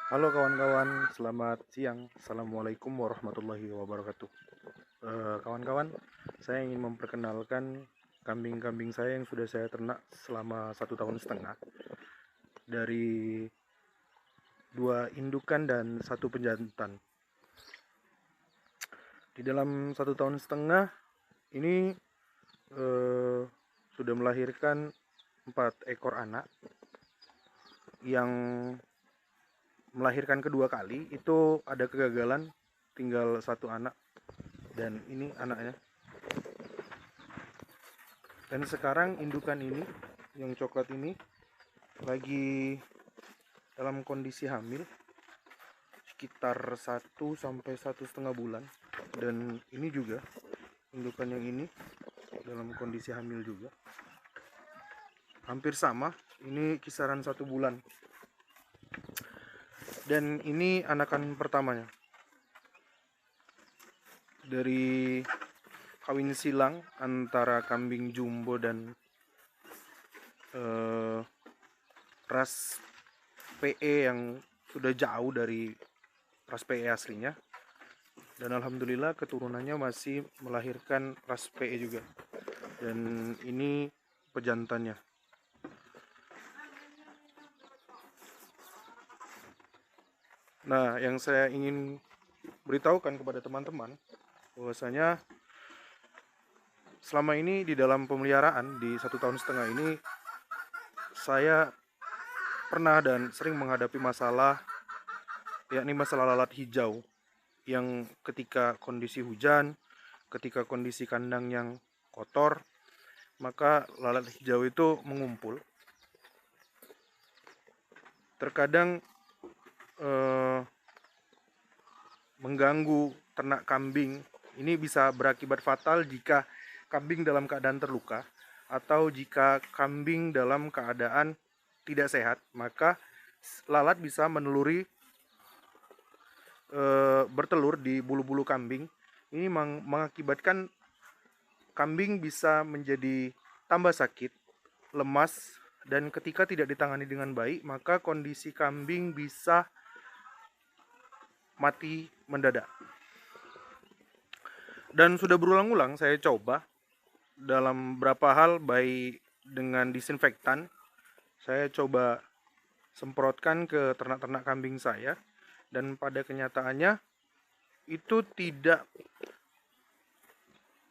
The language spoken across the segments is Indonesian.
Halo kawan-kawan, selamat siang. Assalamualaikum warahmatullahi wabarakatuh. Kawan-kawan, saya ingin memperkenalkan kambing-kambing saya yang sudah saya ternak selama 1,5 tahun dari 2 indukan dan 1 penjantan. Di dalam 1,5 tahun ini eh, sudah melahirkan 4 ekor anak. Yang melahirkan kedua kali itu ada kegagalan, tinggal 1 anak, dan ini anaknya. Dan sekarang indukan ini yang coklat ini lagi dalam kondisi hamil sekitar 1 sampai 1,5 bulan. Dan ini juga indukan yang ini dalam kondisi hamil juga, hampir sama, ini kisaran 1 bulan. Dan ini anakan pertamanya dari kawin silang antara kambing jumbo dan ras PE yang sudah jauh dari ras PE aslinya. Dan alhamdulillah keturunannya masih melahirkan ras PE juga. Dan ini pejantannya. Nah, yang saya ingin beritahukan kepada teman-teman bahwasanya selama ini di dalam pemeliharaan di 1,5 tahun ini, saya pernah dan sering menghadapi masalah, yakni masalah lalat hijau, yang ketika kondisi hujan, ketika kondisi kandang yang kotor, maka lalat hijau itu mengumpul. Terkadang mengganggu ternak kambing. Ini bisa berakibat fatal jika kambing dalam keadaan terluka atau jika kambing dalam keadaan tidak sehat, maka lalat bisa meneluri bertelur di bulu-bulu kambing. Ini mengakibatkan kambing bisa menjadi tambah sakit, lemas, dan ketika tidak ditangani dengan baik, maka kondisi kambing bisa mati mendadak. Dan sudah berulang-ulang saya coba dalam beberapa hal, baik dengan disinfektan, saya coba semprotkan ke ternak-ternak kambing saya, dan pada kenyataannya itu tidak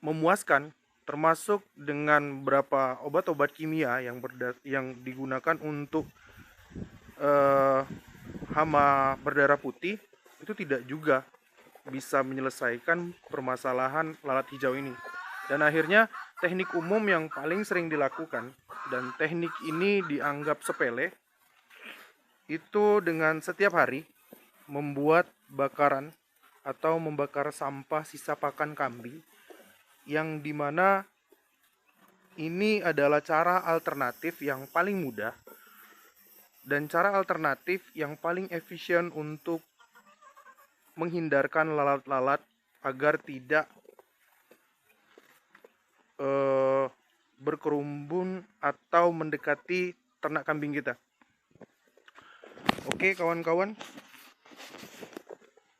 memuaskan, termasuk dengan beberapa obat-obat kimia yang digunakan untuk hama berdarah putih, itu tidak juga bisa menyelesaikan permasalahan lalat hijau ini. Dan akhirnya teknik umum yang paling sering dilakukan, dan teknik ini dianggap sepele, itu dengan setiap hari membuat bakaran atau membakar sampah sisa pakan kambing, yang dimana ini adalah cara alternatif yang paling mudah dan cara alternatif yang paling efisien untuk menghindarkan lalat-lalat agar tidak berkerumbun atau mendekati ternak kambing kita. Oke kawan-kawan,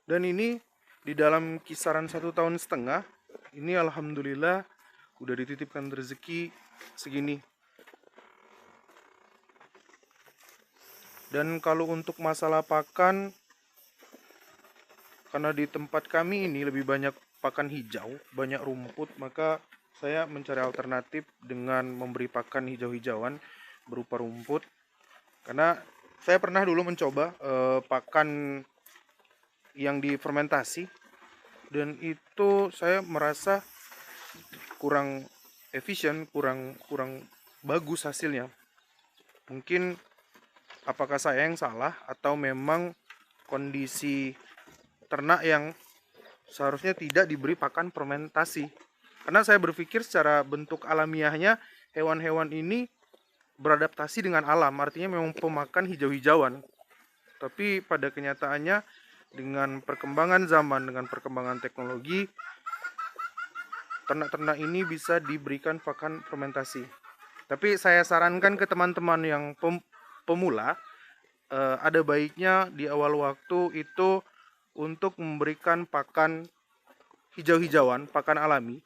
dan ini di dalam kisaran 1,5 tahun, ini alhamdulillah udah dititipkan rezeki segini. Dan kalau untuk masalah pakan, karena di tempat kami ini lebih banyak pakan hijau, banyak rumput, maka saya mencari alternatif dengan memberi pakan hijau-hijauan berupa rumput. Karena saya pernah dulu mencoba pakan yang difermentasi, dan itu saya merasa kurang efisien, kurang bagus hasilnya. Mungkin apakah saya yang salah atau memang kondisi ternak yang seharusnya tidak diberi pakan fermentasi. Karena saya berpikir secara bentuk alamiahnya hewan-hewan ini beradaptasi dengan alam, artinya memang pemakan hijau-hijauan. Tapi pada kenyataannya dengan perkembangan zaman, dengan perkembangan teknologi, ternak-ternak ini bisa diberikan pakan fermentasi. Tapi saya sarankan ke teman-teman yang pemula, ada baiknya di awal waktu itu untuk memberikan pakan hijau-hijauan, pakan alami,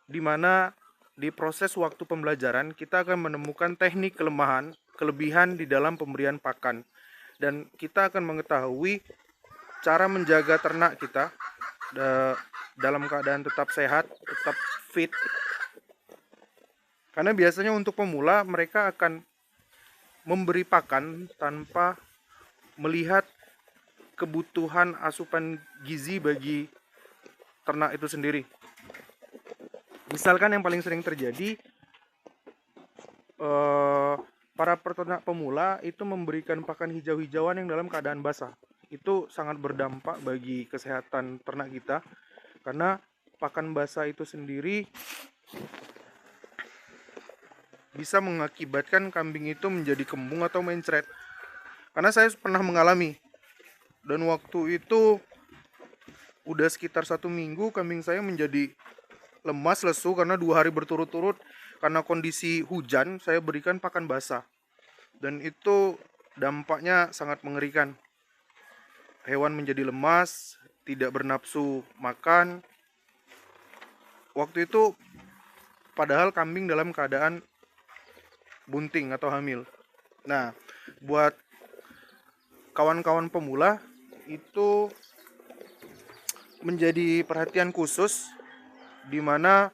di mana di proses waktu pembelajaran kita akan menemukan teknik kelemahan, kelebihan di dalam pemberian pakan, dan kita akan mengetahui cara menjaga ternak kita dalam keadaan tetap sehat, tetap fit. Karena biasanya untuk pemula mereka akan memberi pakan tanpa melihat kebutuhan asupan gizi bagi ternak itu sendiri. Misalkan yang paling sering terjadi, para peternak pemula itu memberikan pakan hijau-hijauan yang dalam keadaan basah. Itu sangat berdampak bagi kesehatan ternak kita, karena pakan basah itu sendiri bisa mengakibatkan kambing itu menjadi kembung atau mencret. Karena saya pernah mengalami, dan waktu itu udah sekitar 1 minggu kambing saya menjadi lemas, lesu, karena 2 hari berturut-turut karena kondisi hujan saya berikan pakan basah, dan itu dampaknya sangat mengerikan. Hewan menjadi lemas, tidak bernafsu makan. Waktu itu padahal kambing dalam keadaan bunting atau hamil. Nah, buat kawan-kawan pemula itu menjadi perhatian khusus, di mana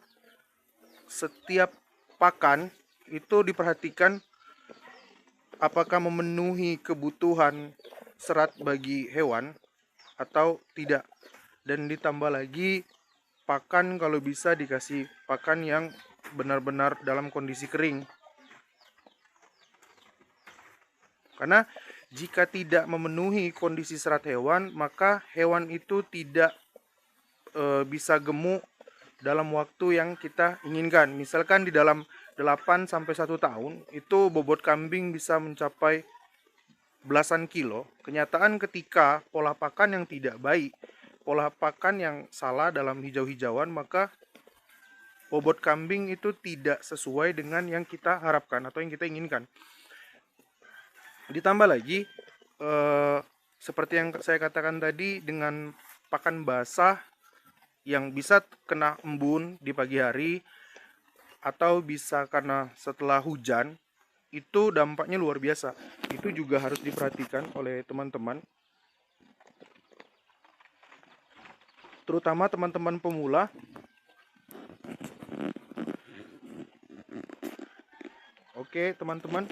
setiap pakan itu diperhatikan apakah memenuhi kebutuhan serat bagi hewan atau tidak. Dan ditambah lagi, pakan kalau bisa dikasih pakan yang benar-benar dalam kondisi kering. Karena jika tidak memenuhi kondisi serat hewan, maka hewan itu tidak bisa gemuk dalam waktu yang kita inginkan. Misalkan di dalam 8 sampai 1 tahun itu bobot kambing bisa mencapai belasan kilo. Kenyataan ketika pola pakan yang tidak baik, pola pakan yang salah dalam hijau-hijauan, maka bobot kambing itu tidak sesuai dengan yang kita harapkan atau yang kita inginkan. Ditambah lagi, seperti yang saya katakan tadi, dengan pakan basah yang bisa kena embun di pagi hari atau bisa karena setelah hujan, itu dampaknya luar biasa. Itu juga harus diperhatikan oleh teman-teman, terutama teman-teman pemula. Oke, teman-teman.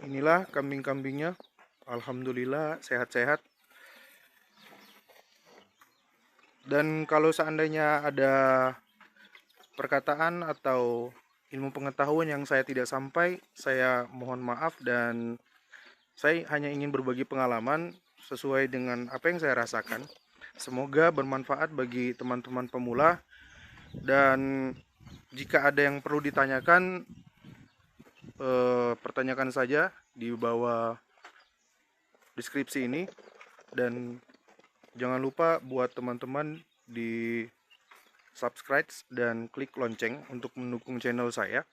Inilah kambing-kambingnya. Alhamdulillah sehat-sehat. Dan kalau seandainya ada perkataan atau ilmu pengetahuan yang saya tidak sampai, saya mohon maaf, dan saya hanya ingin berbagi pengalaman sesuai dengan apa yang saya rasakan. Semoga bermanfaat bagi teman-teman pemula, dan jika ada yang perlu ditanyakan, pertanyakan saja di bawah deskripsi ini. Dan jangan lupa buat teman-teman di subscribe dan klik lonceng untuk mendukung channel saya.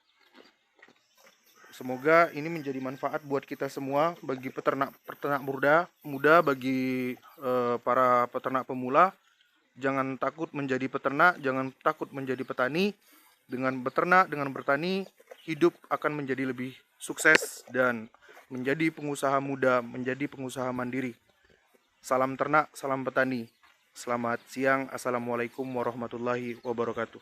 Semoga ini menjadi manfaat buat kita semua, bagi peternak muda, bagi para peternak pemula. Jangan takut menjadi peternak, jangan takut menjadi petani. Dengan beternak, dengan bertani, hidup akan menjadi lebih sukses dan menjadi pengusaha muda, menjadi pengusaha mandiri. Salam ternak, salam petani. Selamat siang. Assalamualaikum warahmatullahi wabarakatuh.